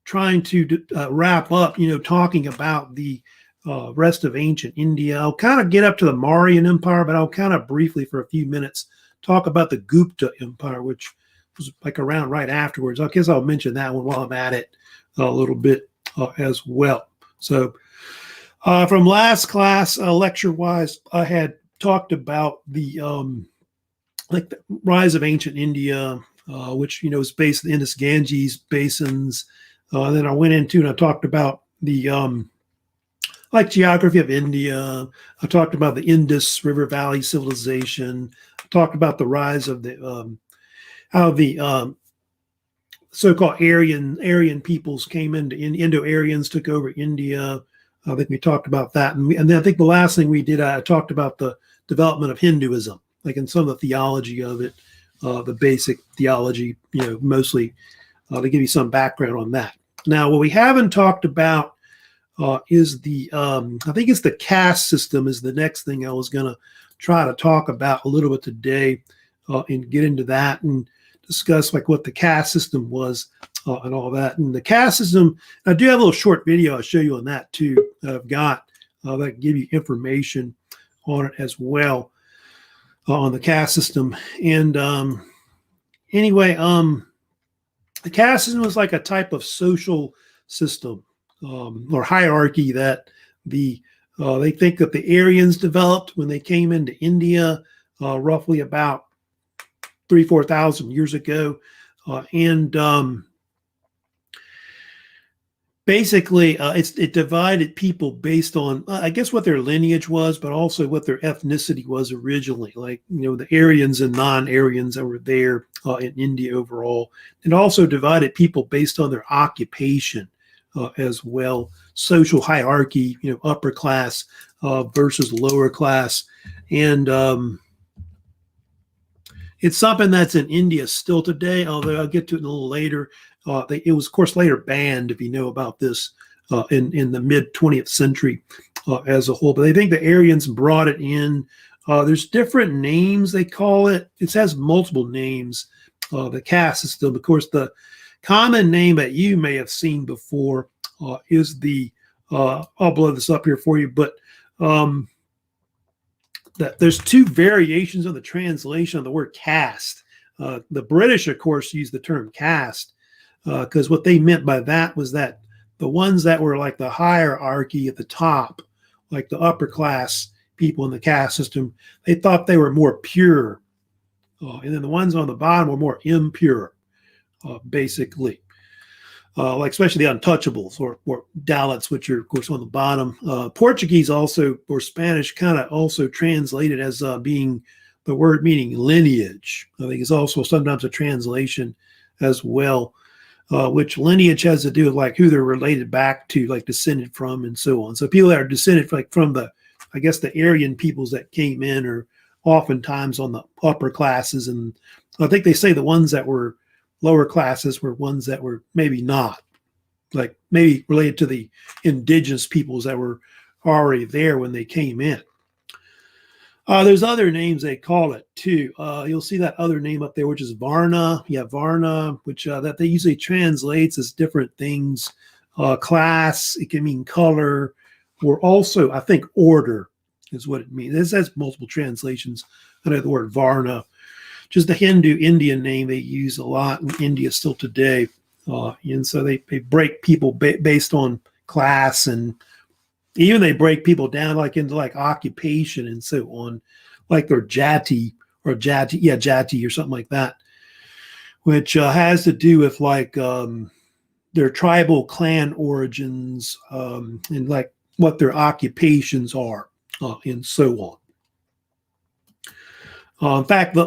trying to wrap up, talking about the rest of ancient India. I'll kind of get up to the Mauryan Empire, but I'll kind of briefly for a few minutes talk about the Gupta Empire, which was like around right afterwards. I guess I'll mention that one while I'm at it a little bit as well. So from last class, lecture-wise, I had talked about the the rise of ancient India, which is based in the Indus-Ganges basins. Then I went into and I talked about the geography of India. I talked about the Indus River Valley Civilization. I talked about the rise of the how the so-called Aryan peoples came into Indo-Aryans took over India. I think we talked about that, and then I think the last thing we did, I talked about the development of Hinduism, like in some of the theology of it, the basic theology, mostly to give you some background on that. Now, what we haven't talked about is the, I think it's the caste system is the next thing I was going to try to talk about a little bit today and get into that and discuss like what the caste system was and all that. And the caste system, I do have a little short video I'll show you on that too that I've got that can give you information on it as well on the caste system. And anyway, the caste system was like a type of social system or hierarchy that they think that the Aryans developed when they came into India roughly about 3,000-4,000 years ago. Basically, it divided people based on, I guess, what their lineage was, but also what their ethnicity was originally. Like, the Aryans and non-Aryans that were there in India overall. It also divided people based on their occupation as well. Social hierarchy, upper class versus lower class. And it's something that's in India still today, although I'll get to it a little later. It was, of course, later banned, if you know about this, in the mid-20th century as a whole. But they think the Aryans brought it in. There's different names they call it. It has multiple names, the caste system. Of course, the common name that you may have seen before is the, I'll blow this up here for you, but there's two variations of the translation of the word caste. The British, of course, use the term caste because what they meant by that was that the ones that were like the hierarchy at the top, like the upper class people in the caste system, they thought they were more pure. And then the ones on the bottom were more impure, basically. Like especially the untouchables or Dalits, which are, of course, on the bottom. Portuguese also, or Spanish, kind of also translated as being the word meaning lineage. I think it's also sometimes a translation as well, which lineage has to do with like who they're related back to, like descended from and so on. So people that are descended from the, I guess, the Aryan peoples that came in are oftentimes on the upper classes. And I think they say the ones that were lower classes were ones that were maybe not, like maybe related to the indigenous peoples that were already there when they came in. There's other names they call it too. You'll see that other name up there, which is Varna. Yeah, Varna, which that they usually translates as different things. Class, it can mean color, or also, I think, order is what it means. This has multiple translations under the word Varna. Just the Hindu Indian name they use a lot in India still today. And so they break people based on class, and even they break people down like into like occupation and so on, like their jati or something like that, which has to do with like their tribal clan origins and like what their occupations are and so on. In fact, a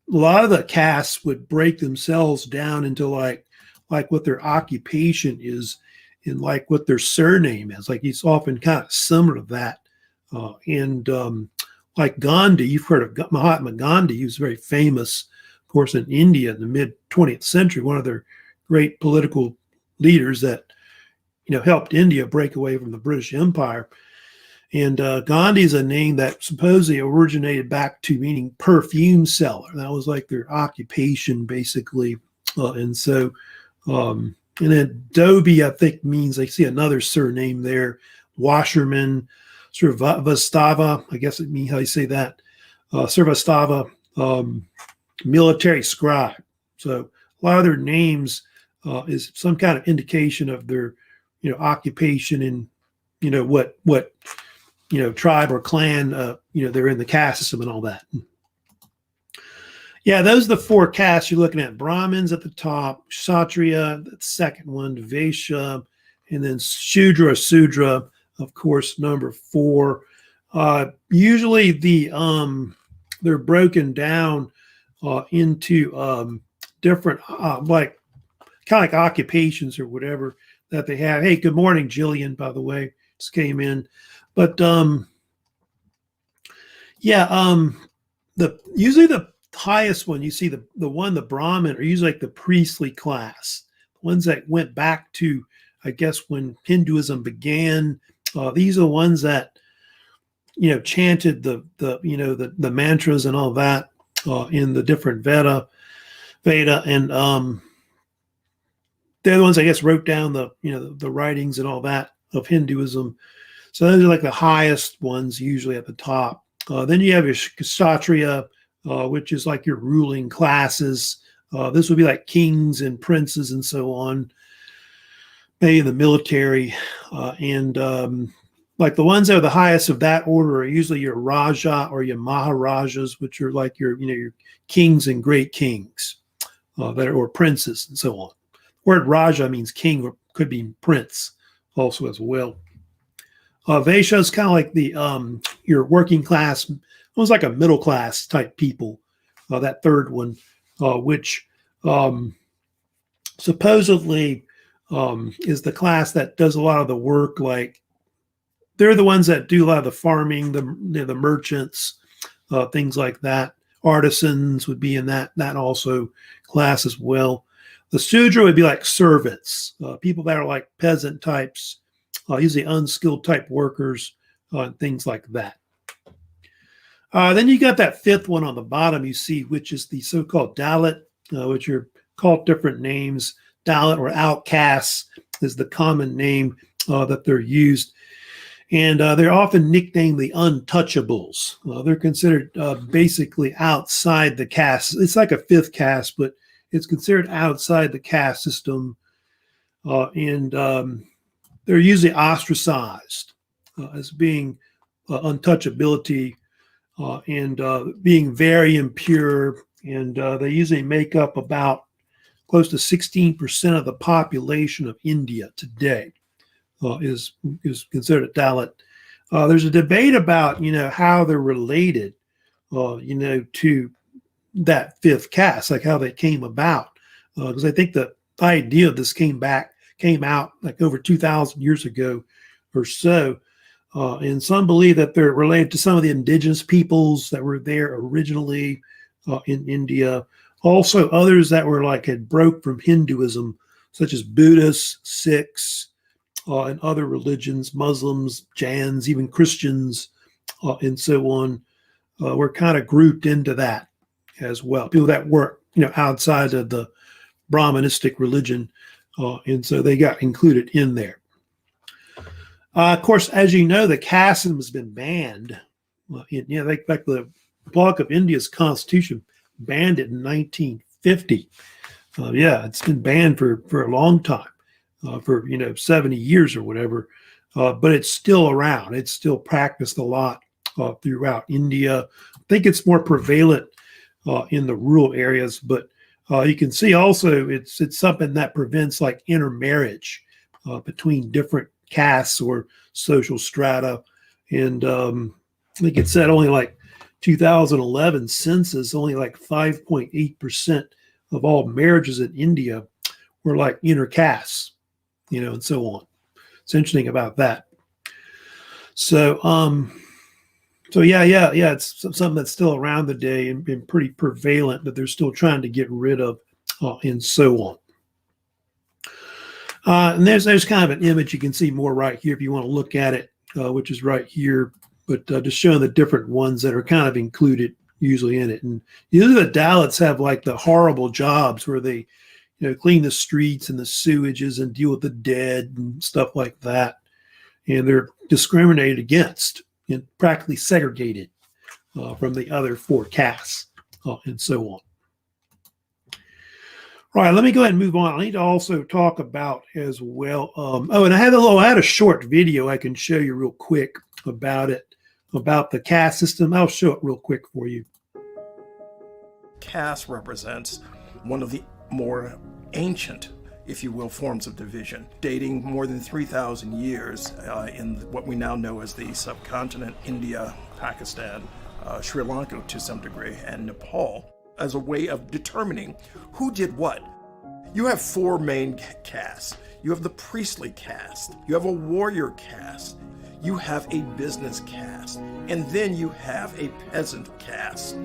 lot of the castes would break themselves down into like what their occupation is and like what their surname is. Like it's often kind of similar to that. Like Gandhi, you've heard of Mahatma Gandhi. He was very famous, of course, in India in the mid-20th century, one of their great political leaders that, helped India break away from the British Empire. And Gandhi is a name that supposedly originated back to meaning perfume seller. That was like their occupation, basically. And so And then Dobie, I think, means I see another surname there. Washerman, Srivastava, I guess it means how you say that. Srivastava, military scribe. So a lot of their names is some kind of indication of their, occupation and, what tribe or clan, they're in the caste system and all that. Yeah, those are the four castes you're looking at. Brahmins at the top, Kshatriya, the second one, Vaishya, and then Sudra, of course, number 4. Usually they're broken down into different like kind of like occupations or whatever that they have. Hey, good morning, Jillian, by the way, just came in. But usually the highest one, you see the Brahmin are usually like the priestly class, the ones that went back to, I guess, when Hinduism began. These are the ones that chanted the mantras and all that in the different Veda, and they're the ones I guess wrote down the writings and all that of Hinduism. So those are like the highest ones usually at the top. Then you have your Kshatriya, which is like your ruling classes. This would be like kings and princes and so on, maybe the military. And like the ones that are the highest of that order are usually your Raja or your Maharajas, which are like your kings and great kings or princes and so on. The word Raja means king or could be prince also as well. Vaishya is kind of like the your working class, almost like a middle class type people. That third one, which supposedly is the class that does a lot of the work. Like they're the ones that do a lot of the farming, the merchants, things like that. Artisans would be in that also class as well. The Sudra would be like servants, people that are like peasant types, usually unskilled type workers, things like that. Then you got that fifth one on the bottom you see, which is the so-called Dalit, which are called different names. Dalit or outcasts is the common name that they're used. And they're often nicknamed the untouchables. They're considered basically outside the caste. It's like a fifth caste, but it's considered outside the caste system. And they're usually ostracized as being untouchability and being very impure. And they usually make up about close to 16% of the population of India today. Is considered a Dalit. There's a debate about how they're related, to that fifth caste, like how they came about, because I think the idea of this came out like over 2,000 years ago or so, and some believe that they're related to some of the indigenous peoples that were there originally in India. Also, others that were had broke from Hinduism, such as Buddhists, Sikhs. And other religions, Muslims, Jains, even Christians, and so on, were kind of grouped into that as well. People that were, outside of the Brahmanistic religion, and so they got included in there. Of course, as you know, the caste system has been banned. Like the bulk of India's constitution banned it in 1950. It's been banned for a long time. For 70 years or whatever, but it's still around. It's still practiced a lot throughout India. I think it's more prevalent in the rural areas, but you can see also it's something that prevents intermarriage between different castes or social strata. And I think it said only 2011 census, only 5.8% of all marriages in India were intercastes. And so on. It's interesting about that. So, it's something that's still around today and been pretty prevalent that they're still trying to get rid of, and so on. And there's kind of an image you can see more right here if you want to look at it, which is right here, but just showing the different ones that are kind of included usually in it. And usually the Dalits have the horrible jobs where they clean the streets and the sewages and deal with the dead and stuff like that. And they're discriminated against and practically segregated from the other four castes and so on. All right, let me go ahead and move on. I need to also talk about as well. And I had a short video I can show you real quick about it, about the caste system. I'll show it real quick for you. Caste represents one of the more ancient, if you will, forms of division, dating more than 3,000 years in what we now know as the subcontinent, India, Pakistan, Sri Lanka to some degree, and Nepal, as a way of determining who did what. You have four main castes. You have the priestly caste, you have a warrior caste, you have a business caste, and then you have a peasant caste.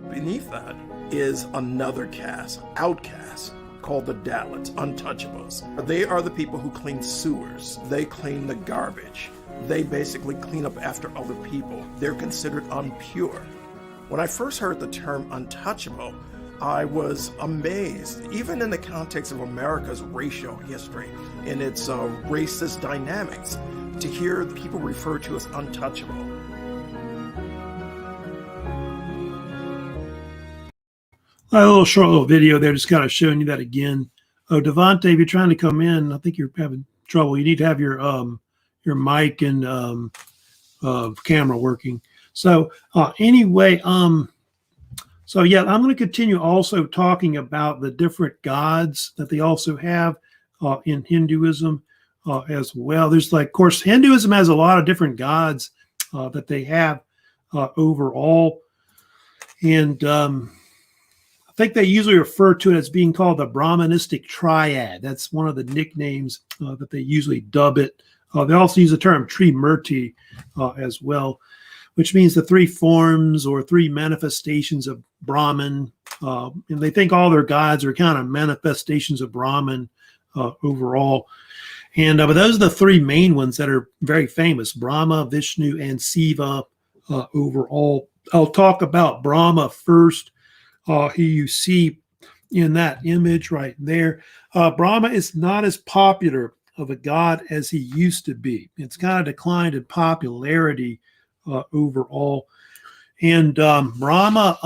Beneath that is another caste, outcasts, called the Dalits, untouchables. They are the people who clean sewers. They clean the garbage. They basically clean up after other people. They're considered impure. When I first heard the term untouchable, I was amazed, even in the context of America's racial history, in its racist dynamics, to hear people referred to as untouchable. A little short little video there, just kind of showing you that again. Oh, Devontae, if you're trying to come in, I think you're having trouble. You need to have your mic and camera working. So anyway, so yeah, I'm going to continue also talking about the different gods that they also have in Hinduism as well. There's of course, Hinduism has a lot of different gods that they have overall, and I think they usually refer to it as being called the Brahmanistic Triad. That's one of the nicknames that they usually dub it. They also use the term Trimurti as well, which means the three forms or three manifestations of Brahman. And they think all their gods are kind of manifestations of Brahman overall. And but those are the three main ones that are very famous: Brahma, Vishnu, and Shiva overall. I'll talk about Brahma first. Here you see in that image right there, Brahma is not as popular of a god as he used to be. It's kind of declined in popularity overall. And Brahma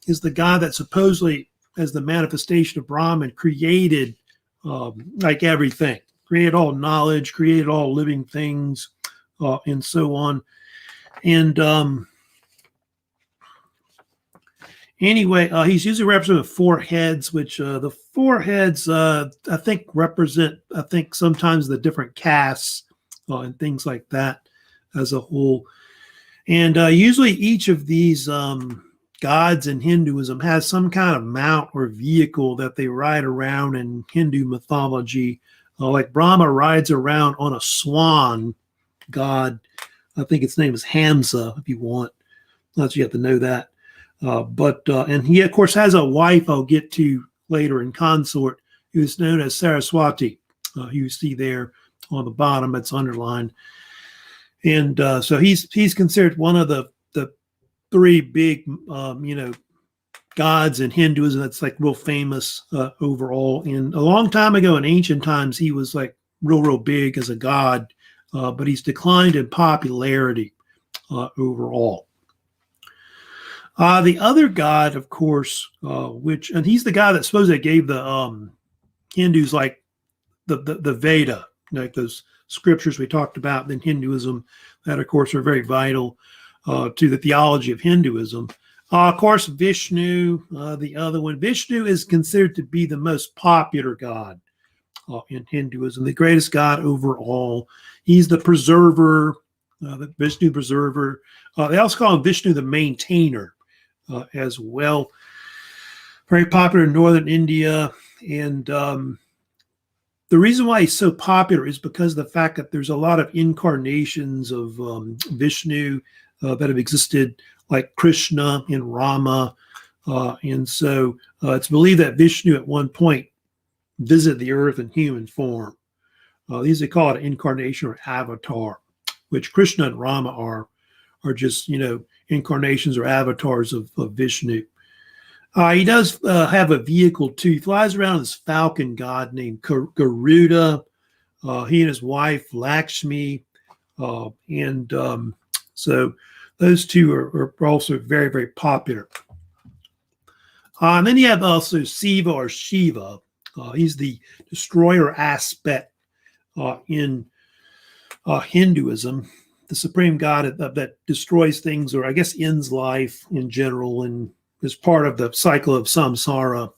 is the god that supposedly, as the manifestation of Brahman, created everything, created all knowledge, created all living things, and so on. And anyway, he's usually represented with four heads, which the four heads, I think, represent, sometimes the different castes and things like that as a whole. And usually each of these gods in Hinduism has some kind of mount or vehicle that they ride around in Hindu mythology. Like Brahma rides around on a swan god. I think its name is Hamsa, if you want. Not you have to know that. And he, of course, has a wife I'll get to later in consort, who's known as Saraswati. You see there on the bottom, it's underlined. And so he's considered one of the three big, gods in Hinduism that's real famous overall. And a long time ago in ancient times, he was real big as a god, but he's declined in popularity overall. The other god, of course, and he's the guy that supposedly gave the Hindus the Veda, those scriptures we talked about in Hinduism that, of course, are very vital to the theology of Hinduism. Of course, Vishnu, the other one. Vishnu is considered to be the most popular god in Hinduism, the greatest god overall. He's the preserver, the Vishnu preserver. They also call him Vishnu the maintainer. As well. Very popular in northern India. And the reason why he's so popular is because of the fact that there's a lot of incarnations of Vishnu that have existed, like Krishna and Rama. And so it's believed that Vishnu at one point visited the earth in human form. These they call it an incarnation or avatar, which Krishna and Rama are just, incarnations or avatars of Vishnu. He does have a vehicle too. He flies around this falcon god named Garuda. He and his wife Lakshmi, and so those two are also very, very popular. And then you have also Siva or Shiva. He's the destroyer aspect in Hinduism, the supreme god that destroys things, or I guess ends life in general, and is part of the cycle of samsara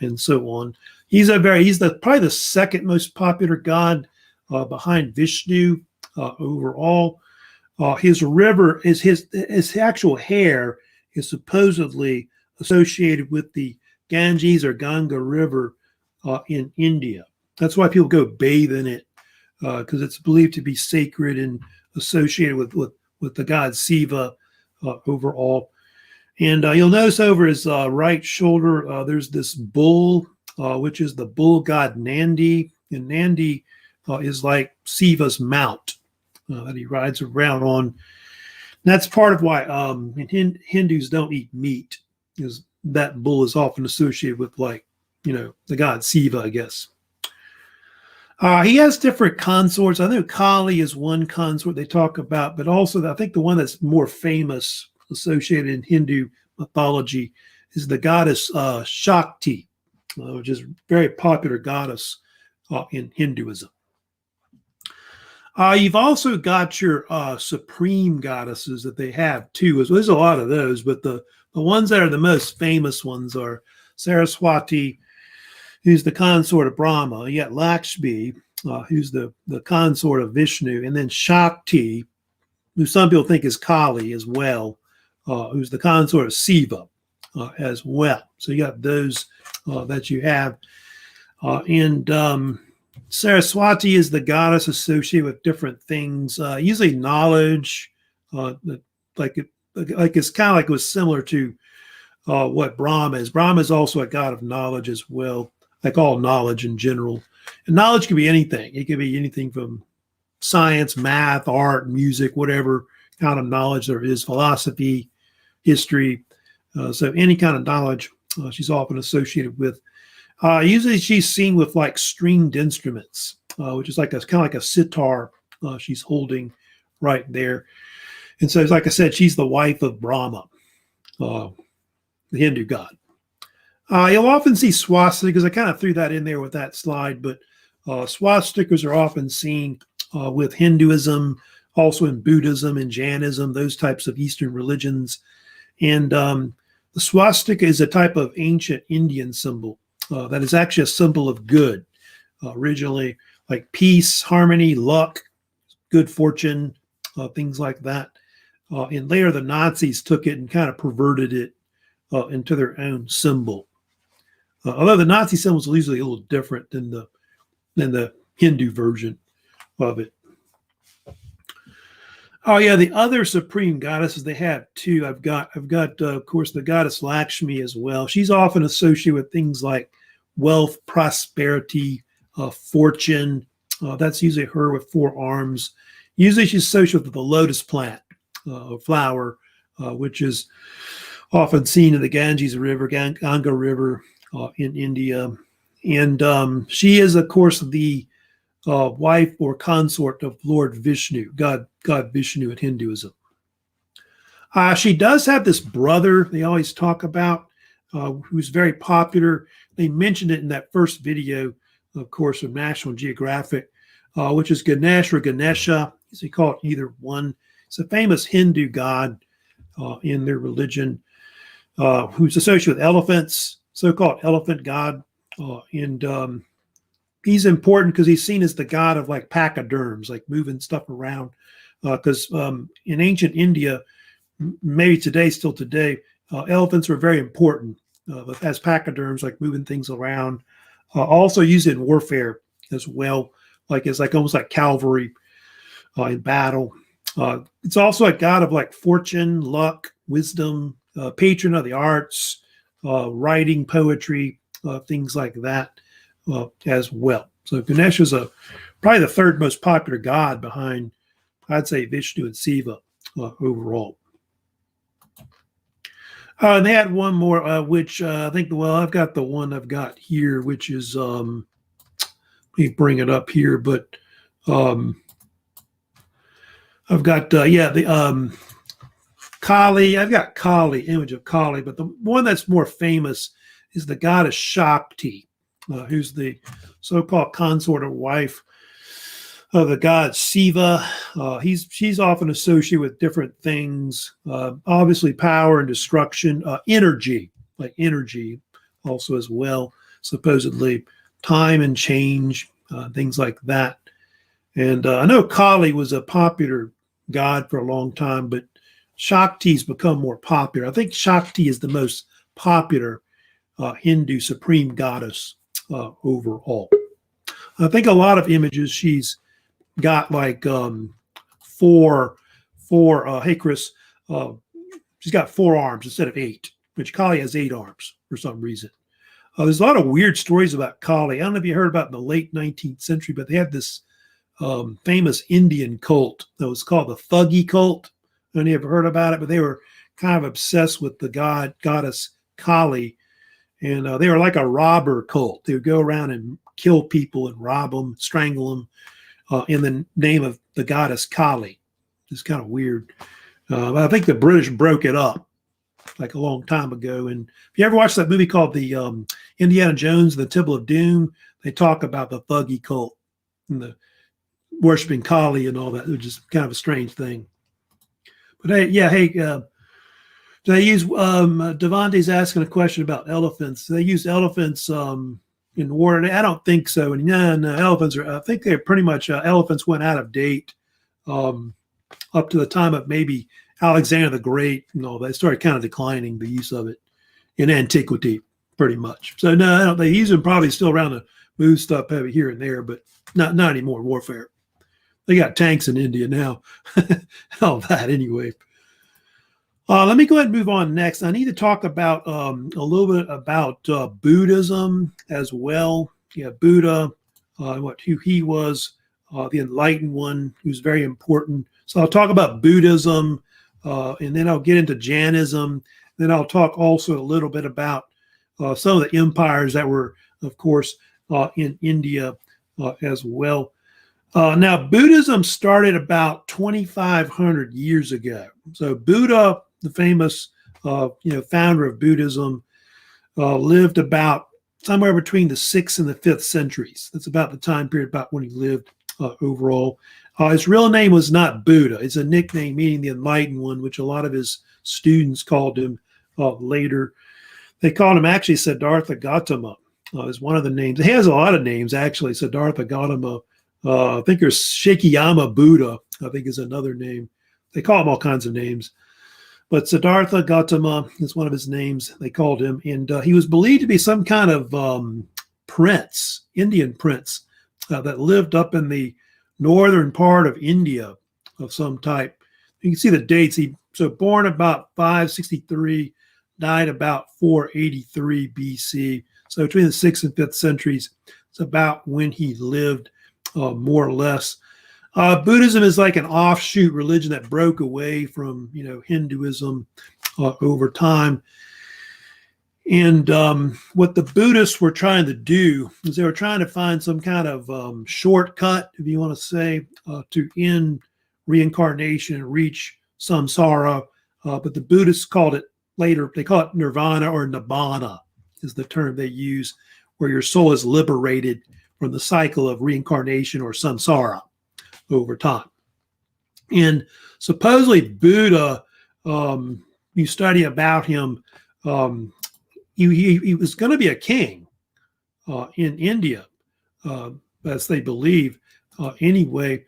and so on. He's probably the second most popular god behind Vishnu overall. His river is his actual hair is supposedly associated with the Ganges or Ganga River in India. That's why people go bathe in it, because it's believed to be sacred and associated with the god Shiva overall. And you'll notice over his right shoulder, there's this bull, which is the bull god Nandi. And Nandi is like Shiva's mount that he rides around on. And that's part of why Hindus don't eat meat, is that bull is often associated with, like, the god Shiva, I guess. He has different consorts. I know Kali is one consort they talk about, but also I think the one that's more famous associated in Hindu mythology is the goddess Shakti, which is a very popular goddess in Hinduism. You've also got your supreme goddesses that they have too. There's a lot of those, but the ones that are the most famous ones are Saraswati, who's the consort of Brahma. You got Lakshmi, who's the consort of Vishnu, and then Shakti, who some people think is Kali as well, who's the consort of Shiva as well. So you got those that you have. And Saraswati is the goddess associated with different things, usually knowledge, like it's kind of like it was similar to what Brahma is. Brahma is also a god of knowledge as well, like all knowledge in general. And knowledge can be anything. It can be anything from science, math, art, music, whatever kind of knowledge there is, philosophy, history. So any kind of knowledge she's often associated with. Usually she's seen with like stringed instruments, which is like kind of like a sitar she's holding right there. And so, like I said, she's the wife of Brahma, the Hindu god. You'll often see swastikas. I kind of threw that in there with that slide, but swastikas are often seen with Hinduism, also in Buddhism and Jainism, those types of Eastern religions. And the swastika is a type of ancient Indian symbol that is actually a symbol of good, originally like peace, harmony, luck, good fortune, things like that. And later the Nazis took it and kind of perverted it into their own symbol. Although the Nazi symbol is usually a little different than the Hindu version of it. Oh yeah, the other supreme goddesses they have too. I've got of course the goddess Lakshmi as well. She's often associated with things like wealth, prosperity, fortune. That's usually her with 4 arms. Usually she's associated with the lotus plant, flower, which is often seen in the Ganges River, Ganga River in India. And she is, of course, the wife or consort of Lord Vishnu, God Vishnu in Hinduism. She does have this brother they always talk about, who's very popular. They mentioned it in that first video, of course, of National Geographic, which is Ganesh or Ganesha, as they call it either one. It's a famous Hindu god in their religion, who's associated with elephants, so-called elephant god. And he's important because he's seen as the god of like pachyderms, like moving stuff around. Because in ancient India, maybe still today, elephants were very important as pachyderms, like moving things around. Also used in warfare as well, it's almost like cavalry in battle. It's also a god of like fortune, luck, wisdom, patron of the arts, writing, poetry, things like that as well. So Ganesh is probably the 3rd most popular god behind, I'd say, Vishnu and Shiva overall. And they had one more, which I think, well, I've got the one I've got here, which is, let me bring it up here, but um, I've got, yeah, the Kali. I've got Kali, image of Kali, but the one that's more famous is the goddess Shakti, who's the so-called consort or wife of the god Shiva. She's often associated with different things, obviously power and destruction, energy, like energy also as well, supposedly time and change, things like that. And I know Kali was a popular god for a long time, but Shakti's become more popular. I think Shakti is the most popular Hindu supreme goddess overall. I think a lot of images she's got like four. Hey Chris, she's got 4 arms instead of 8, which Kali has 8 arms for some reason. There's a lot of weird stories about Kali. I don't know if you heard about it in the late 19th century, but they had this famous Indian cult that was called the Thuggy cult. I don't know if you've heard about it, but they were kind of obsessed with the goddess Kali, and they were like a robber cult. They would go around and kill people and rob them, strangle them in the name of the goddess Kali. It's kind of weird. But I think the British broke it up like a long time ago. And if you ever watched that movie called the Indiana Jones and the Temple of Doom, they talk about the Thuggy cult and the worshiping Kali and all that, which is kind of a strange thing. But hey, yeah, hey, do they use, Devante's asking a question about elephants. Do they use elephants in war? I don't think so. And no, elephants are, I think they're pretty much, elephants went out of date up to the time of maybe Alexander the Great and all that. They started kind of declining the use of it in antiquity, pretty much. So no, I don't, they use them probably still around to move stuff heavy here and there, but not anymore warfare. They got tanks in India now. All that anyway. Let me go ahead and move on next. I need to talk about a little bit about Buddhism as well. Yeah, Buddha, who he was, the enlightened one, who's very important. So I'll talk about Buddhism, and then I'll get into Jainism. Then I'll talk also a little bit about some of the empires that were, of course, in India as well. Now, Buddhism started about 2,500 years ago. So Buddha, the famous founder of Buddhism, lived about somewhere between the 6th and the 5th centuries. That's about the time period about when he lived overall. His real name was not Buddha. It's a nickname meaning the enlightened one, which a lot of his students called him later. They called him actually Siddhartha Gautama is one of the names. He has a lot of names, actually. Siddhartha Gautama. I think there's Shakyamuni Buddha, I think is another name. They call him all kinds of names. But Siddhartha Gautama is one of his names, they called him. And he was believed to be some kind of prince, Indian prince, that lived up in the northern part of India of some type. You can see the dates. So born about 563, died about 483 BC. So between the 6th and 5th centuries, it's about when he lived. More or less. Buddhism is like an offshoot religion that broke away from, Hinduism over time. And what the Buddhists were trying to do is they were trying to find some kind of shortcut, if you want to say, to end reincarnation and reach samsara. But the Buddhists called it later, they call it nirvana or nibbana is the term they use, where your soul is liberated from the cycle of reincarnation or samsara over time. And supposedly Buddha, you study about him, he was going to be a king in India, as they believe anyway.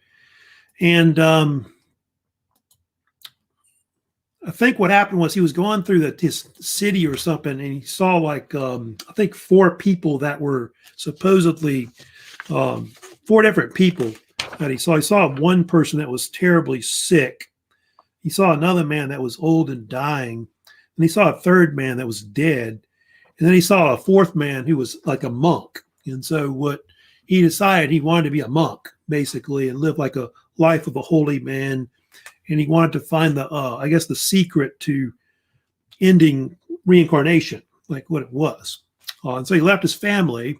And I think what happened was he was going through his city or something, and he saw like, I think 4 people that were supposedly 4 different people that he saw. He saw one person that was terribly sick. He saw another man that was old and dying. And he saw a third man that was dead. And then he saw a 4th man who was like a monk. And so what he decided, he wanted to be a monk, basically, and live like a life of a holy man. And he wanted to find the secret to ending reincarnation, like what it was. And so he left his family.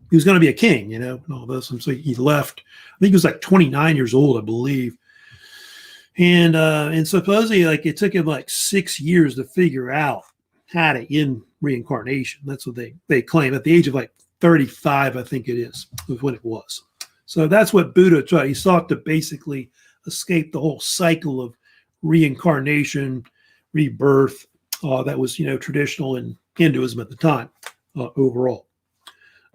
He was going to be a king, you know, and all this. And so he left. I think he was like 29 years old, I believe. And supposedly, like, it took him like 6 years to figure out how to end reincarnation. That's what they claim. At the age of like 35, I think it is when it was. So that's what Buddha tried. He sought to basically escape the whole cycle of reincarnation, rebirth, that was, you know, traditional in Hinduism at the time, overall.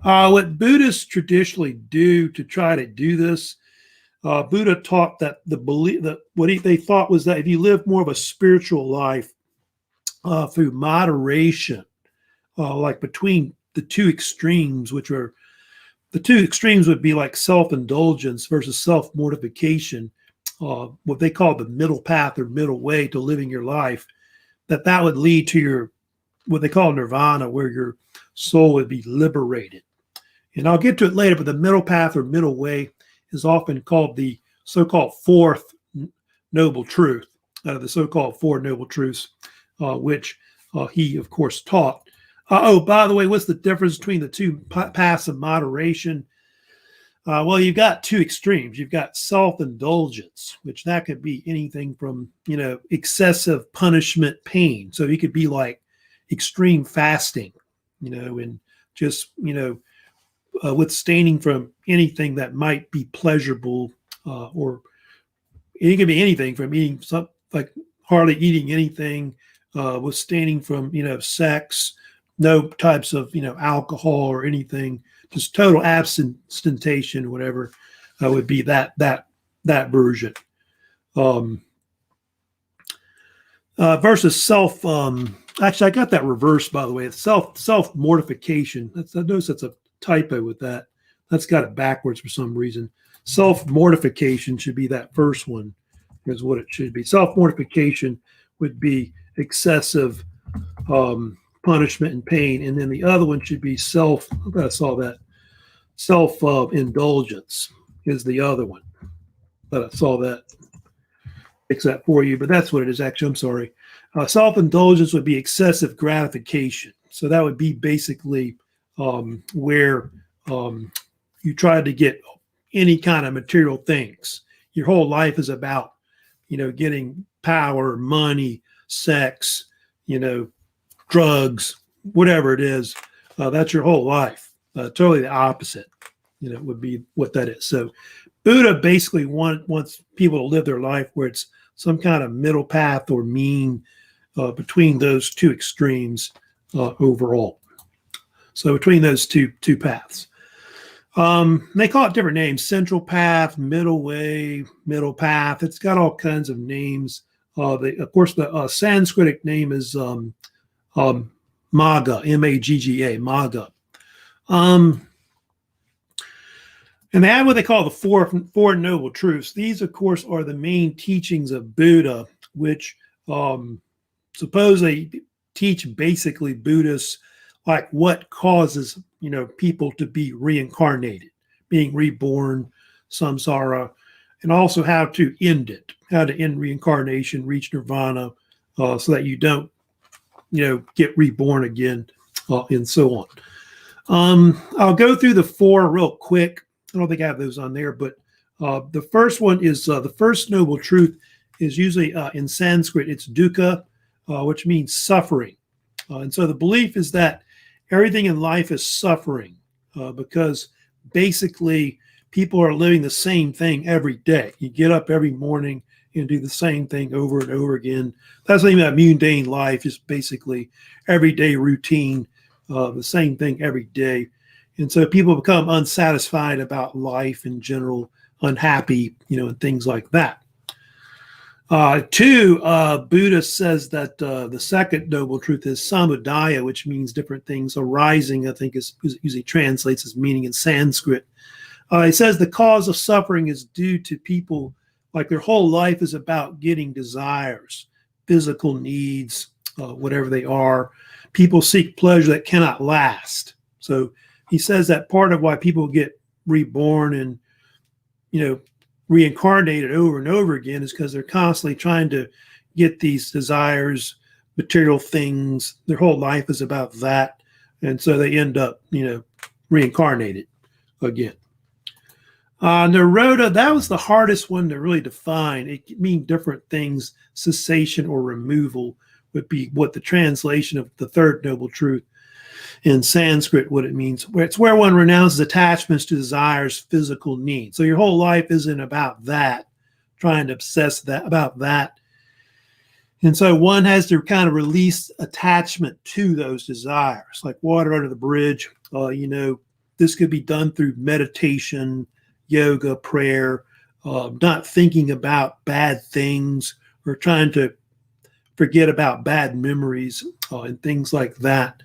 What Buddhists traditionally do to try to do this, Buddha taught that they thought was that if you live more of a spiritual life through moderation, like between the two extremes, which are the two extremes would be like self-indulgence versus self-mortification, what they call the middle path or middle way to living your life, that would lead to your, what they call nirvana, where your soul would be liberated. And I'll get to it later, but the middle path or middle way is often called the so-called fourth noble truth, the so-called four noble truths, which he, of course, taught. Oh, by the way, what's the difference between the two paths of moderation? Well, you've got two extremes. You've got self-indulgence, which that could be anything from, you know, excessive punishment, pain. So it could be like extreme fasting, you know, and just, you know, withstanding from anything that might be pleasurable, or it can be anything from eating something like hardly eating anything, withstanding from, you know, sex, no types of, you know, alcohol or anything, just total abstention, whatever, would be that version. Versus self. Actually, I got that reversed, by the way. It's self mortification. I notice that's a typo with that. That's got it backwards for some reason. Self mortification should be that first one, is what it should be. Self mortification would be excessive punishment and pain, and then the other one should be self. I saw that. Self indulgence is the other one. But I saw that. Fix that for you, but that's what it is. Actually, I'm sorry. Self indulgence would be excessive gratification. So that would be basically where you try to get any kind of material things. Your whole life is about, you know, getting power, money, sex, you know, drugs, whatever it is. That's your whole life. Totally the opposite, you know, would be what that is. So Buddha basically wants people to live their life where it's some kind of middle path or mean between those two extremes overall. So between those two paths. They call it different names: central path, middle way, middle path. It's got all kinds of names. Of course, the Sanskritic name is Magga, M-A-G-G-A, Magga. And they have what they call the four noble truths. These, of course, are the main teachings of Buddha, which supposedly teach basically Buddhists like what causes, you know, people to be reincarnated, being reborn, samsara, and also how to end it, how to end reincarnation, reach nirvana, so that you don't, you know, get reborn again, and so on. I'll go through the four real quick. I don't think I have those on there, but the first one is the first noble truth is usually in Sanskrit, it's dukkha, which means suffering. And so the belief is that everything in life is suffering because basically people are living the same thing every day. You get up every morning and do the same thing over and over again. That's the thing about mundane life, is basically everyday routine, the same thing every day. And so people become unsatisfied about life in general, unhappy, you know, and things like that. Two, Buddha says that the second noble truth is samudaya, which means different things. Arising, I think, is usually translates as meaning in Sanskrit. He says the cause of suffering is due to people, like their whole life is about getting desires, physical needs, whatever they are. People seek pleasure that cannot last. So he says that part of why people get reborn and, you know, reincarnated over and over again is because they're constantly trying to get these desires, material things. Their whole life is about that. And so they end up, reincarnated again. Nirodha, that was the hardest one to really define. It could mean different things. Cessation or removal would be what the translation of the third noble truth in Sanskrit, what it means. It's where one renounces attachments to desires, physical needs. So your whole life isn't about that, trying to obsess about that. And so one has to kind of release attachment to those desires, like water under the bridge. This could be done through meditation, yoga, prayer, not thinking about bad things or trying to forget about bad memories and things like that.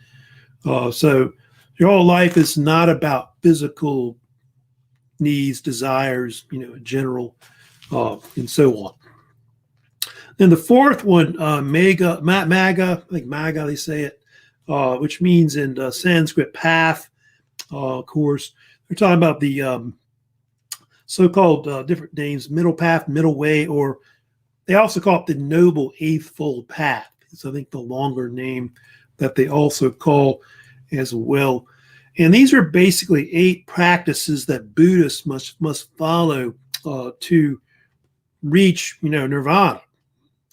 So your whole life is not about physical needs, desires, in general, and so on. Then the fourth one, maga, I think maga, they say it, which means in Sanskrit path. Of course, they're talking about the so-called different names, middle path, middle way, or they also call it the Noble Eightfold Path. So I think the longer name that they also call as well. And these are basically 8 practices that Buddhists must follow to reach, nirvana,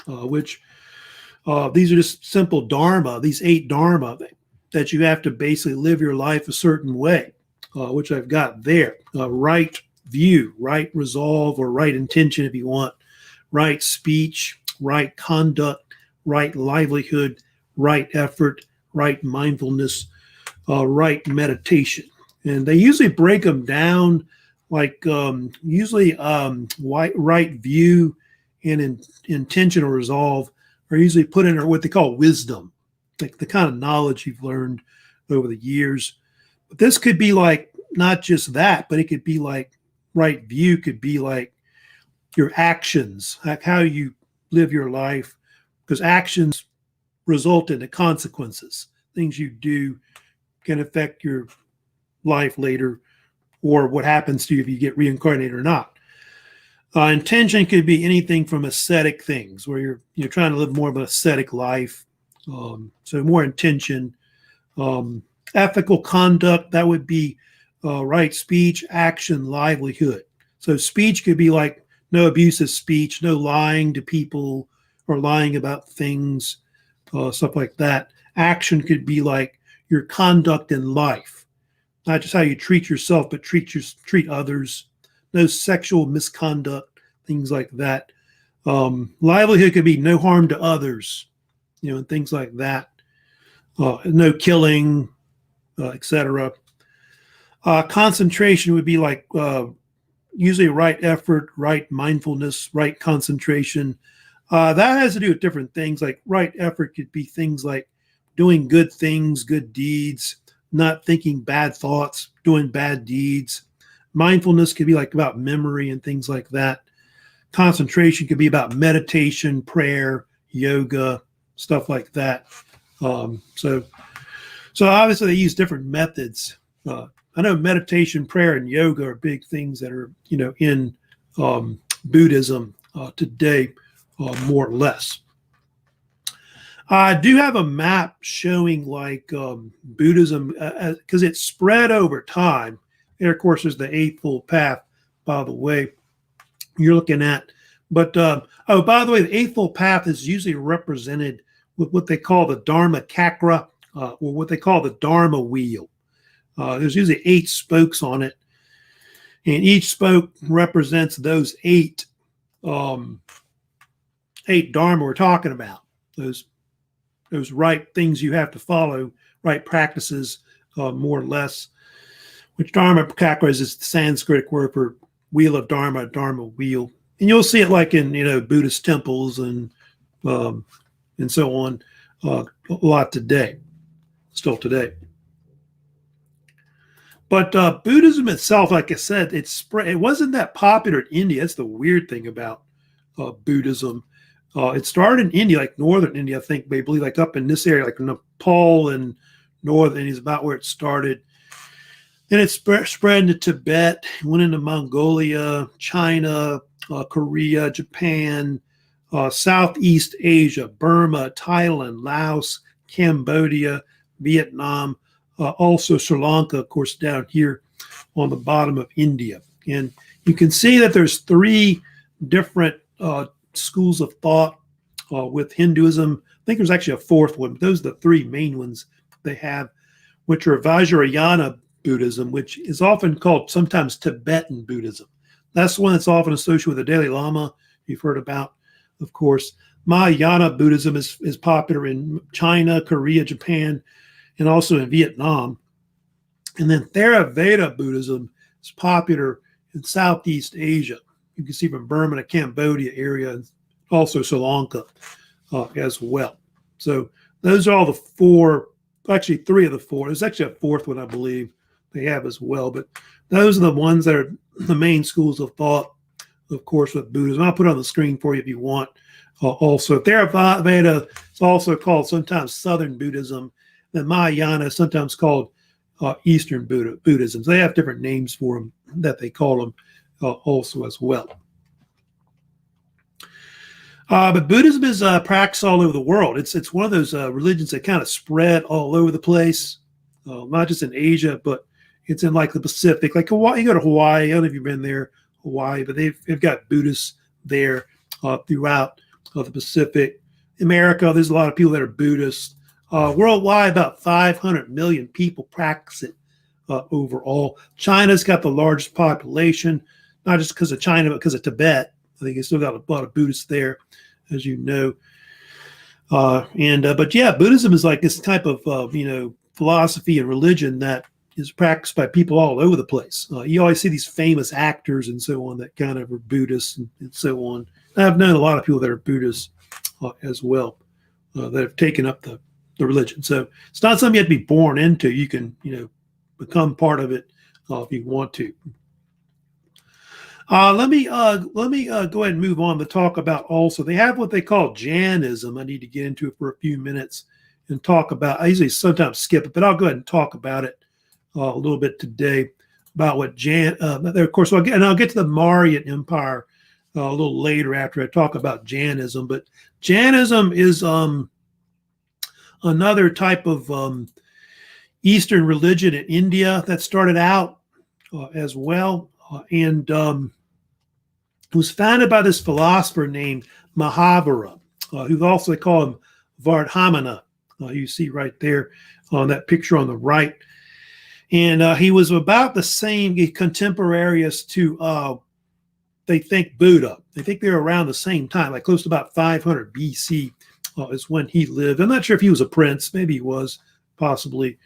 which these are just simple dharma, these 8 dharma that you have to basically live your life a certain way, which I've got there. Right view, right resolve, or right intention if you want, right speech, right conduct, right livelihood, right effort, right mindfulness, right meditation. And they usually break them down like usually right view and intention or resolve are usually put in what they call wisdom, like the kind of knowledge you've learned over the years. But this could be like not just that, but it could be like right view could be like your actions, like how you live your life, because actions result in the consequences. Things you do can affect your life later or what happens to you if you get reincarnated or not. Intention could be anything from ascetic things where you're trying to live more of an ascetic life. So more intention. Ethical conduct, that would be right speech, action, livelihood. So speech could be like no abusive speech, no lying to people or lying about things, stuff like that. Action could be like your conduct in life, not just how you treat yourself, but treat others. No sexual misconduct, things like that. Livelihood could be no harm to others, and things like that. No killing, etc. Concentration would be like usually right effort, right mindfulness, right concentration. That has to do with different things. Like right effort could be things like doing good things, good deeds, not thinking bad thoughts, doing bad deeds. Mindfulness could be like about memory and things like that. Concentration could be about meditation, prayer, yoga, stuff like that. So obviously they use different methods. I know meditation, prayer, and yoga are big things that are, in Buddhism today, more or less. I do have a map showing like Buddhism because it's spread over time. And of course, there's the Eightfold Path, by the way, you're looking at. But, by the way, the Eightfold Path is usually represented with what they call the Dharma Chakra or what they call the Dharma Wheel. There's usually 8 spokes on it. And each spoke represents those 8 Dharma we're talking about. Those right things you have to follow, right practices, more or less, which Dharma Chakra is the Sanskrit word for wheel of Dharma, Dharma wheel. And you'll see it like in, Buddhist temples and so on a lot today, still today. But Buddhism itself, like I said, it wasn't that popular in India. That's the weird thing about Buddhism. It started in India, like northern India, I think, they believe, like up in this area, like Nepal and northern India is about where it started. Then it spread into Tibet, went into Mongolia, China, Korea, Japan, Southeast Asia, Burma, Thailand, Laos, Cambodia, Vietnam, also Sri Lanka, of course, down here on the bottom of India. And you can see that there's three different schools of thought with Hinduism. I think there's actually a fourth one, but those are the three main ones they have, which are Vajrayana Buddhism, which is often called sometimes Tibetan Buddhism. That's the one that's often associated with the Dalai Lama, you've heard about, of course. Mahayana Buddhism is popular in China, Korea, Japan, and also in Vietnam. And then Theravada Buddhism is popular in Southeast Asia. You can see from Burma to Cambodia area, and also Sri Lanka as well. So those are all the four, actually three of the four. There's actually a fourth one, I believe, they have as well. But those are the ones that are the main schools of thought, of course, with Buddhism. I'll put it on the screen for you if you want. Also, Theravada is also called sometimes Southern Buddhism. Then Mahayana is sometimes called Eastern Buddhism. So they have different names for them that they call them also as well. But Buddhism is practiced all over the world. It's one of those religions that kind of spread all over the place, not just in Asia, but it's in like the Pacific, like Hawaii. You go to Hawaii. I don't know if you've been there, Hawaii, but they've got Buddhists there throughout the Pacific. America, there's a lot of people that are Buddhists. Worldwide, about 500 million people practice it overall. China's got the largest population, not just because of China, but because of Tibet. I think it's still got a lot of Buddhists there, as you know. But yeah, Buddhism is like this type of philosophy and religion that is practiced by people all over the place. You always see these famous actors and so on that kind of are Buddhists and so on. I've known a lot of people that are Buddhists as well that have taken up the religion. So it's not something you have to be born into. You can, become part of it if you want to. Let me go ahead and move on to talk about also. They have what they call Jainism. I need to get into it for a few minutes and talk about. I usually sometimes skip it, but I'll go ahead and talk about it a little bit today about what of course, I'll get to the Mauryan Empire a little later after I talk about Jainism. But Jainism is another type of Eastern religion in India that started out as well. And it was founded by this philosopher named Mahavira, who also they call him Vardhamana. You see right there on that picture on the right. And he was about the same contemporaneous to, they think, Buddha. They think they're around the same time, like close to about 500 BC is when he lived. I'm not sure if he was a prince. Maybe he was, possibly.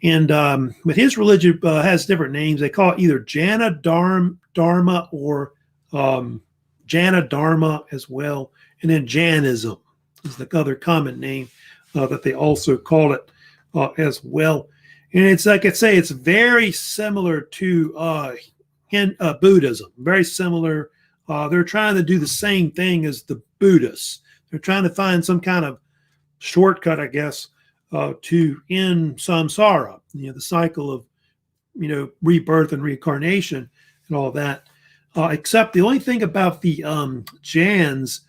And but his religion has different names. They call it either Jana Dharma or Jana Dharma as well. And then Jainism is the other common name that they also call it as well. And it's like I say, it's very similar to Buddhism, very similar. They're trying to do the same thing as the Buddhists. They're trying to find some kind of shortcut, I guess, to end samsara, the cycle of, rebirth and reincarnation and all that. Except the only thing about the Jains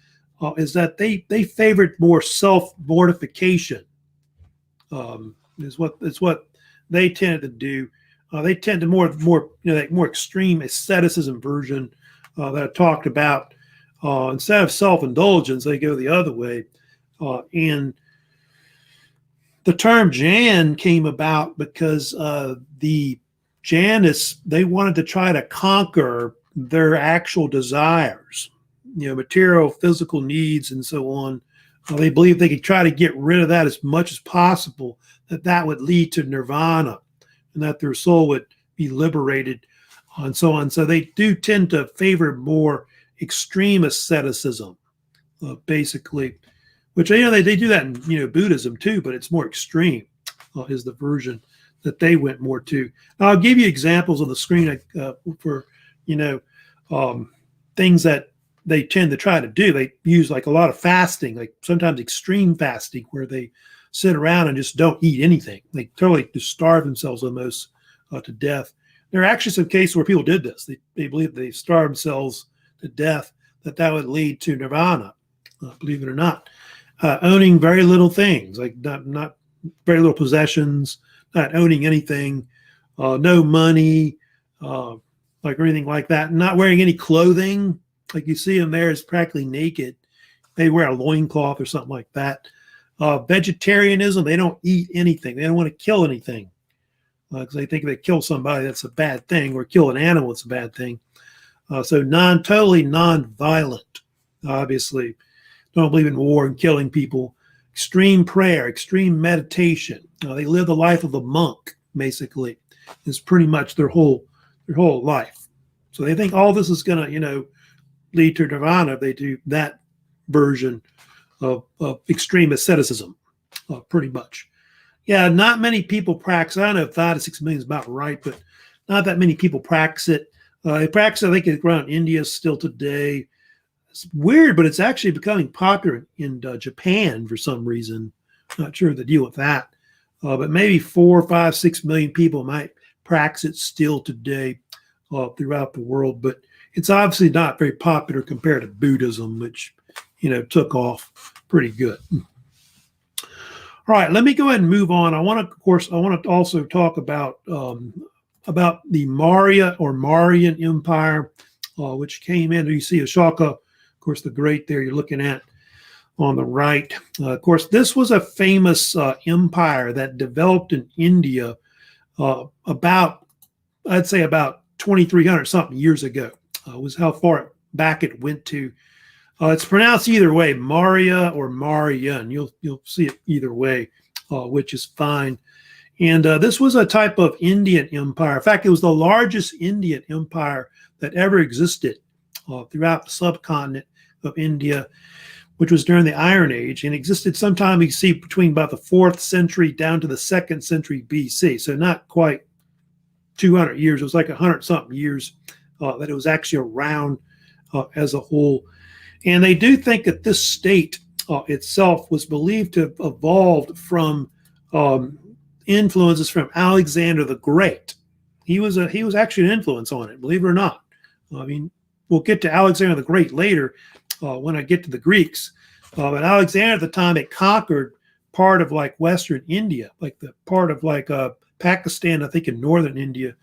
is that they favored more self-mortification. Is what they tended to do. They tend to more extreme asceticism version that I talked about. Instead of self-indulgence, they go the other way. And the term Jain came about because the Jainists, they wanted to try to conquer their actual desires, material, physical needs, and so on. They believed they could try to get rid of that as much as possible, that would lead to nirvana and that their soul would be liberated and so on. So they do tend to favor more extreme asceticism, basically, which, they do that in, Buddhism too, but it's more extreme is the version that they went more to. Now, I'll give you examples on the screen for, things that they tend to try to do. They use like a lot of fasting, like sometimes extreme fasting, where they sit around and just don't eat anything. They totally just starve themselves almost to death. There are actually some cases where people did this. They believe they starve themselves to death, that would lead to nirvana. believe it or not, owning very little things, like not very little possessions, not owning anything, no money, like or anything like that, not wearing any clothing. Like you see them there is practically naked. They wear a loincloth or something like that. Vegetarianism, they don't eat anything. They don't want to kill anything because they think if they kill somebody, that's a bad thing, or kill an animal, it's a bad thing. So totally non-violent, obviously. Don't believe in war and killing people. Extreme prayer, extreme meditation. They live the life of a monk, basically. It's pretty much their whole life. So they think all this is going to, lead to nirvana if they do that version of extreme asceticism, pretty much. Yeah, not many people practice. I don't know if 5 to 6 million is about right, but not that many people practice it. They practice, I think, around India still today. It's weird, but it's actually becoming popular in Japan for some reason. Not sure the deal with that. But maybe 4, 5, 6 million people might practice it still today throughout the world. But it's obviously not very popular compared to Buddhism, which, took off pretty good. All right, let me go ahead and move on. I want to also talk about the Maurya or Mauryan Empire, which came in. You see Ashoka, of course, the Great there you're looking at on the right. Of course, this was a famous empire that developed in India about 2,300 something years ago. Was how far back it went to. It's pronounced either way, Maurya or Mauryan. You'll see it either way, which is fine. And this was a type of Indian empire. In fact, it was the largest Indian empire that ever existed throughout the subcontinent of India, which was during the Iron Age, and existed sometime, you see, between about the 4th century down to the 2nd century BC. So not quite 200 years. It was like 100-something years that it was actually around as a whole. And they do think that this state itself was believed to have evolved from influences from Alexander the Great. He was actually an influence on it, believe it or not. I mean, we'll get to Alexander the Great later when I get to the Greeks. But Alexander at the time had conquered part of like Western India, like the part of like Pakistan, I think in northern India,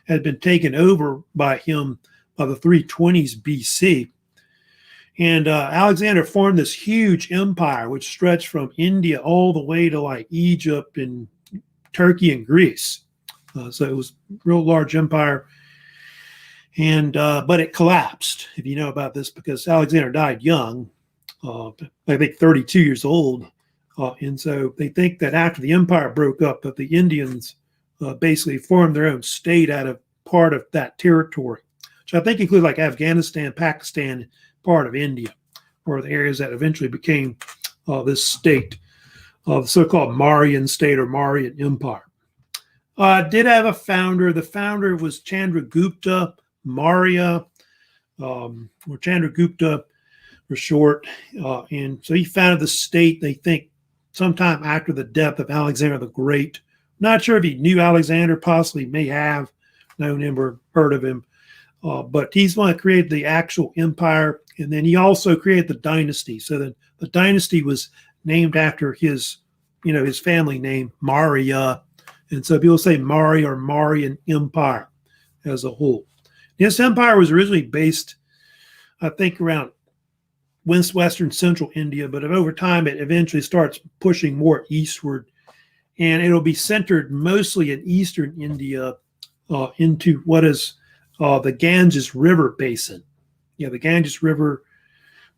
had been taken over by him by the 320s BC. And Alexander formed this huge empire, which stretched from India all the way to like Egypt and Turkey and Greece. So it was a real large empire. And but it collapsed, if you know about this, because Alexander died young, I think 32 years old. And so they think that after the empire broke up, that the Indians basically formed their own state out of part of that territory, which I think include like Afghanistan, Pakistan, part of India, or the areas that eventually became this state, the so-called Mauryan state or Mauryan Empire. Did have a founder. The founder was Chandragupta Maurya, or Chandragupta for short. And so he founded the state, they think, sometime after the death of Alexander the Great. Not sure if he knew Alexander, possibly may have known him or heard of him. But he's the one that created the actual empire. And then he also created the dynasty. So then the dynasty was named after his family name, Maurya. And so people say Maurya or Mauryan Empire as a whole. This empire was originally based, I think, around western central India, but over time it eventually starts pushing more eastward. And it'll be centered mostly in eastern India into what is the Ganges River basin. Yeah, the Ganges River.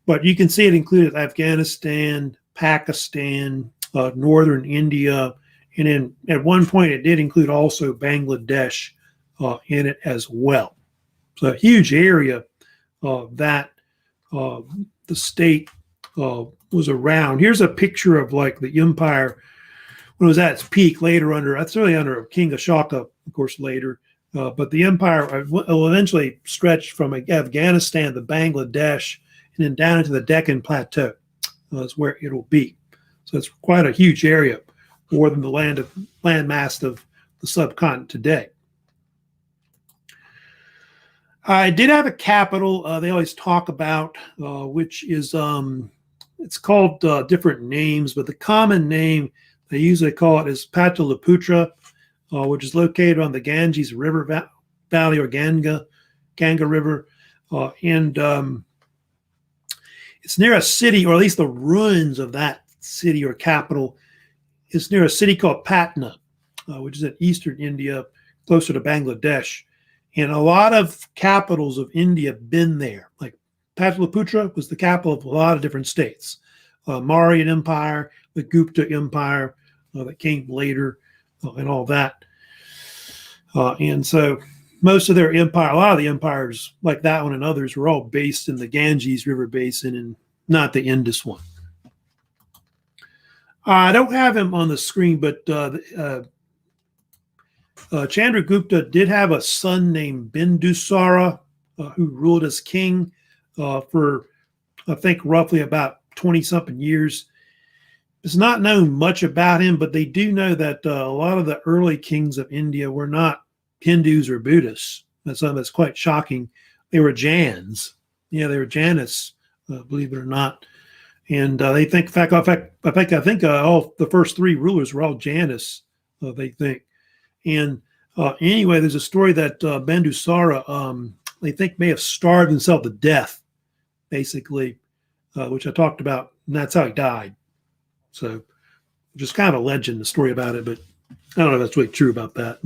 But you can see it included Afghanistan, Pakistan, northern India, and then at one point it did include also Bangladesh in it as well. So a huge area that the state was around. Here's a picture of like the empire when it was at its peak later that's really under King Ashoka, of course, later. But the empire will eventually stretch from Afghanistan to Bangladesh and then down into the Deccan Plateau. Is where it'll be. So it's quite a huge area, more than the landmass of the subcontinent today. I did have a capital they always talk about, which is it's called different names, but the common name they usually call it is Pataliputra, which is located on the Ganges River Valley, or Ganga River, and it's near a city, or at least the ruins of that city or capital. It's near a city called Patna, which is in eastern India, closer to Bangladesh. And a lot of capitals of India have been there. Like Pataliputra was the capital of a lot of different states. Mauryan Empire, the Gupta Empire that came later, and all that. And so most of their empire, a lot of the empires like that one and others, were all based in the Ganges River Basin and not the Indus one. I don't have him on the screen, but Chandragupta did have a son named Bindusara, who ruled as king for, I think, roughly about 20-something years. It's not known much about him, but they do know that a lot of the early kings of India were not Hindus or Buddhists. That's something that's quite shocking. They were Jains. Yeah, they were Jainists, believe it or not. And they think, in fact, I think all the first three rulers were all Jainists, they think. And anyway, there's a story that Bindusara, they think, may have starved himself to death, basically, which I talked about, and that's how he died. So just kind of a legend, the story about it, but I don't know if that's really true about that.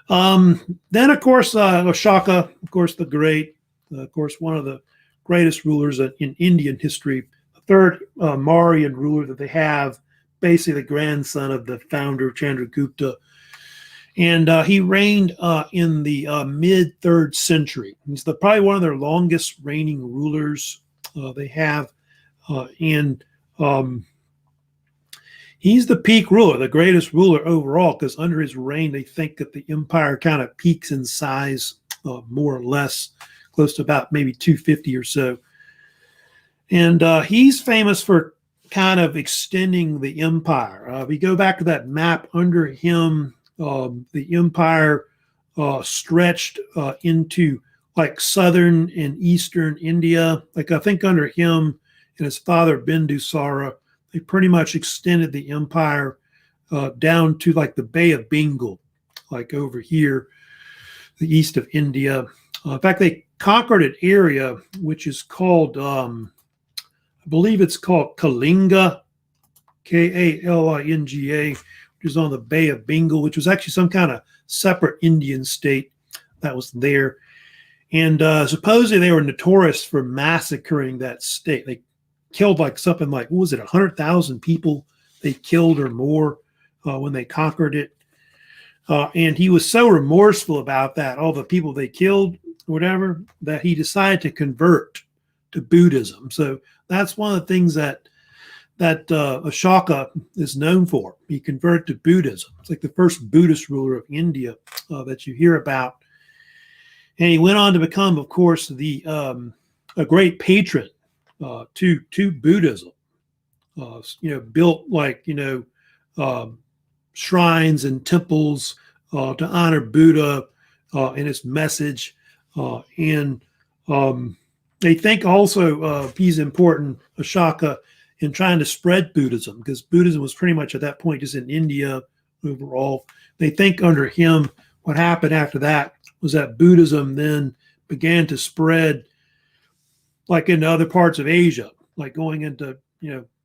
Then, of course, Ashoka, of course, the great, of course, one of the greatest rulers in Indian history, the third Mauryan ruler that they have, basically the grandson of the founder, Chandragupta. And he reigned in the mid-3rd century. He's probably one of their longest reigning rulers they have. And he's the peak ruler, the greatest ruler overall, because under his reign, they think that the empire kind of peaks in size, more or less, close to about maybe 250 or so. And he's famous for kind of extending the empire. If you go back to that map under him, the empire stretched into like southern and eastern India. Like I think under him and his father Bindusara, they pretty much extended the empire down to like the Bay of Bengal, like over here, the east of India. In fact, they conquered an area which is called, I believe it's called Kalinga, Kalinga, which is on the Bay of Bengal, which was actually some kind of separate Indian state that was there. And supposedly they were notorious for massacring that state. They killed like something like, what was it, 100,000 people they killed or more when they conquered it. And he was so remorseful about that, all the people they killed, whatever, that he decided to convert to Buddhism. So that's one of the things that Ashoka is known for. He converted to Buddhism. It's like the first Buddhist ruler of India that you hear about. And he went on to become, of course, a great patron to Buddhism. Built like shrines and temples to honor Buddha and his message. And they think also he's important, Ashoka, in trying to spread Buddhism, because Buddhism was pretty much at that point just in India overall. They think under him, what happened after that was that Buddhism then began to spread like into other parts of Asia, like going into,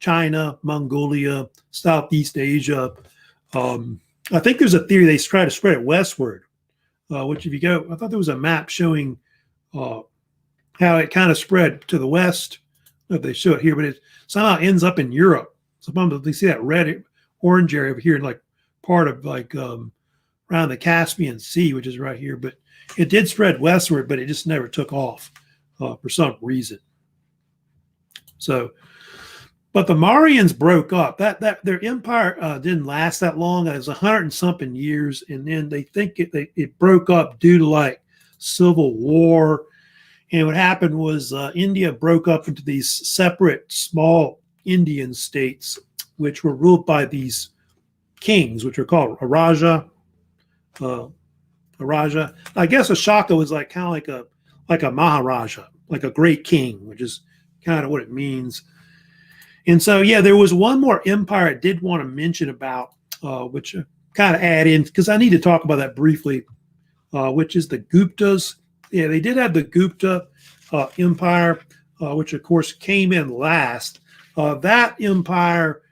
China, Mongolia, Southeast Asia. I think there's a theory they try to spread it westward, which if you go, I thought there was a map showing how it kind of spread to the west. If they show it here, but it somehow ends up in Europe. Sometimes they see that red, orange area over here, like part of like around the Caspian Sea, which is right here. But it did spread westward, but it just never took off for some reason. So, but the Mauryans broke up. That their empire didn't last that long. It was 100 and something years, and then they think it broke up due to like civil war. And what happened was India broke up into these separate small Indian states, which were ruled by these kings, which are called a Raja. I guess Ashoka was like kind of like a Maharaja, like a great king, which is kind of what it means. And so, yeah, there was one more empire I did want to mention about, which kind of add in, because I need to talk about that briefly, which is the Guptas. Yeah, they did have the Gupta Empire, which of course came in last. That empire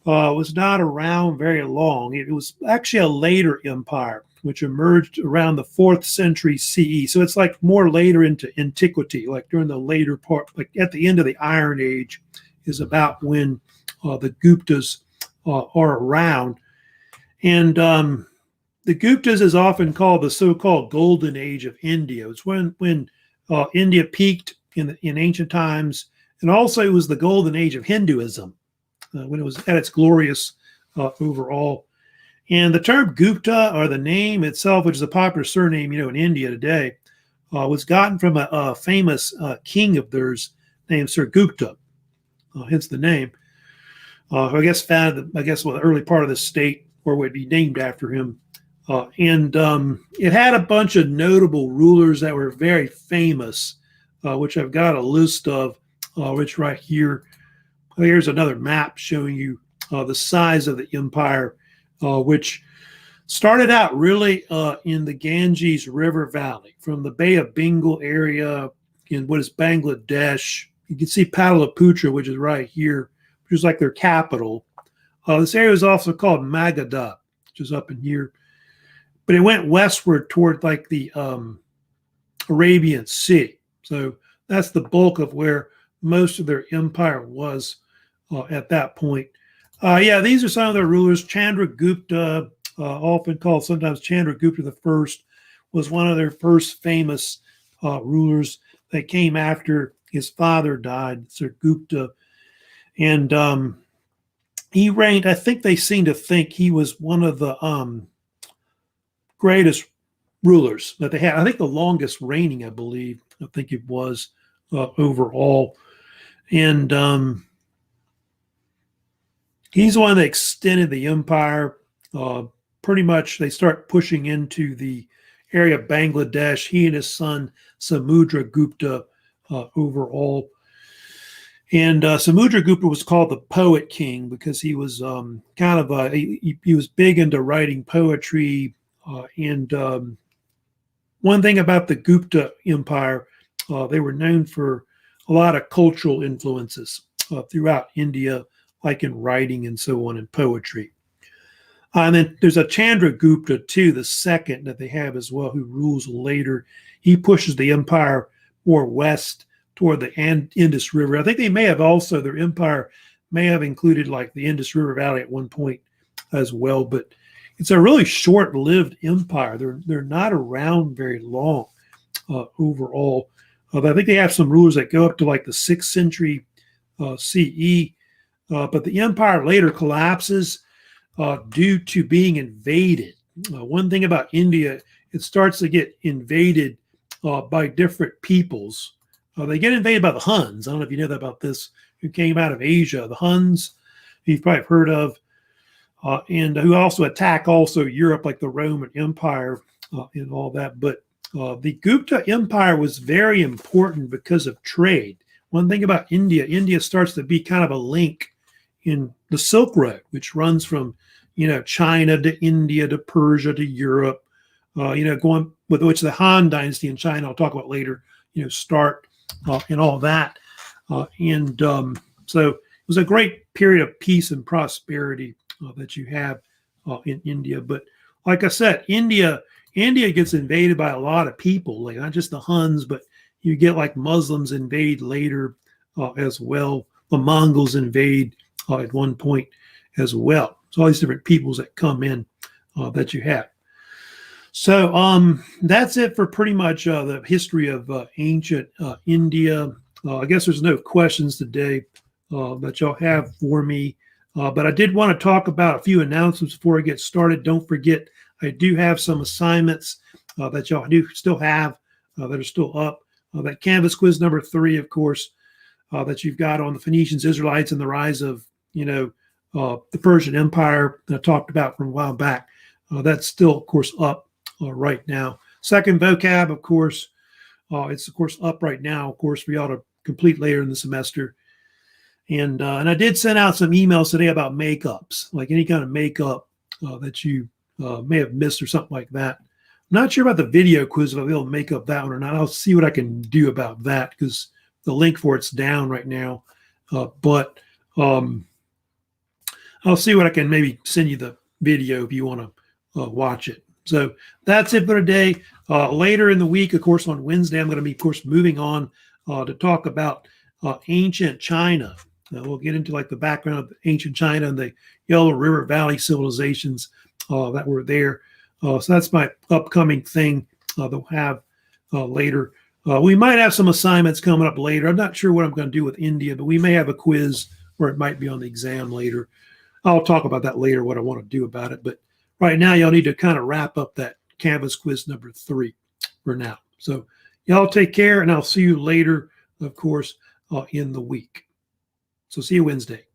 was not around very long. It was actually a later empire, which emerged around the 4th century CE. So it's like more later into antiquity, like during the later part, like at the end of the Iron Age is about when the Guptas are around. And the Guptas is often called the so-called Golden Age of India. It's when India peaked in ancient times, and also it was the Golden Age of Hinduism when it was at its glorious overall. And the term Gupta, or the name itself, which is a popular surname, in India today, was gotten from a famous king of theirs named Sir Gupta, hence the name. Who I guess founded, the early part of the state, or would be named after him. And it had a bunch of notable rulers that were very famous, which I've got a list of, which right here. Here's another map showing you the size of the empire, which started out really in the Ganges River Valley, from the Bay of Bengal area in what is Bangladesh. You can see Pataliputra, which is right here, which is like their capital. This area is also called Magadha, which is up in here. But it went westward toward like the Arabian Sea. So that's the bulk of where most of their empire was at that point. These are some of their rulers. Chandragupta, often called sometimes Chandragupta I, was one of their first famous rulers that came after his father died, Sir Gupta. And he reigned, I think they seem to think he was one of the greatest rulers that they had. I think the longest reigning, I think it was overall. And he's the one that extended the empire. Pretty much they start pushing into the area of Bangladesh. He and his son Samudragupta overall. And Samudragupta was called the Poet King because he was he was big into writing poetry. And one thing about the Gupta Empire, they were known for a lot of cultural influences throughout India, like in writing and so on, and poetry. And then there's a Chandragupta too, the second that they have as well, who rules later. He pushes the empire more west toward the Indus River. I think they may have also, their empire may have included like the Indus River Valley at one point as well, but it's a really short-lived empire. They're not around very long overall. I think they have some rulers that go up to like the 6th century CE, but the empire later collapses due to being invaded. One thing about India, it starts to get invaded by different peoples. They get invaded by the Huns. I don't know if you know that about this, who came out of Asia. The Huns, you've probably heard of, and who also attack also Europe, like the Roman Empire and all that. But the Gupta Empire was very important because of trade. One thing about India starts to be kind of a link in the Silk Road, which runs from, China to India to Persia to Europe, going with which the Han Dynasty in China, I'll talk about later, start and all that. So it was a great period of peace and prosperity that you have in India. But like I said, India gets invaded by a lot of people, like not just the Huns, but you get like Muslims invade later as well. The Mongols invade at one point as well. So all these different peoples that come in that you have. So that's it for pretty much the history of ancient India. I guess there's no questions today that y'all have for me. But I did want to talk about a few announcements before I get started. Don't forget, I do have some assignments that y'all do still have that are still up. That Canvas quiz number 3, of course, that you've got on the Phoenicians, Israelites, and the rise of, the Persian Empire that I talked about from a while back. That's still, of course, up right now. Second vocab, of course, it's, of course, up right now, of course, for y'all to complete later in the semester. And I did send out some emails today about makeups, like any kind of makeup that you may have missed or something like that. I'm not sure about the video quiz, if I'll be able to make up that one or not. I'll see what I can do about that because the link for it's down right now. But I'll see what I can maybe send you the video if you want to watch it. So that's it for today. Later in the week, of course, on Wednesday, I'm going to be, of course, moving on to talk about ancient China. We'll get into like the background of ancient China and the Yellow River Valley civilizations that were there. So that's my upcoming thing that we'll have later. We might have some assignments coming up later. I'm not sure what I'm going to do with India, but we may have a quiz or it might be on the exam later. I'll talk about that later, what I want to do about it. But right now, y'all need to kind of wrap up that Canvas quiz number 3 for now. So y'all take care, and I'll see you later, of course, in the week. So see you Wednesday.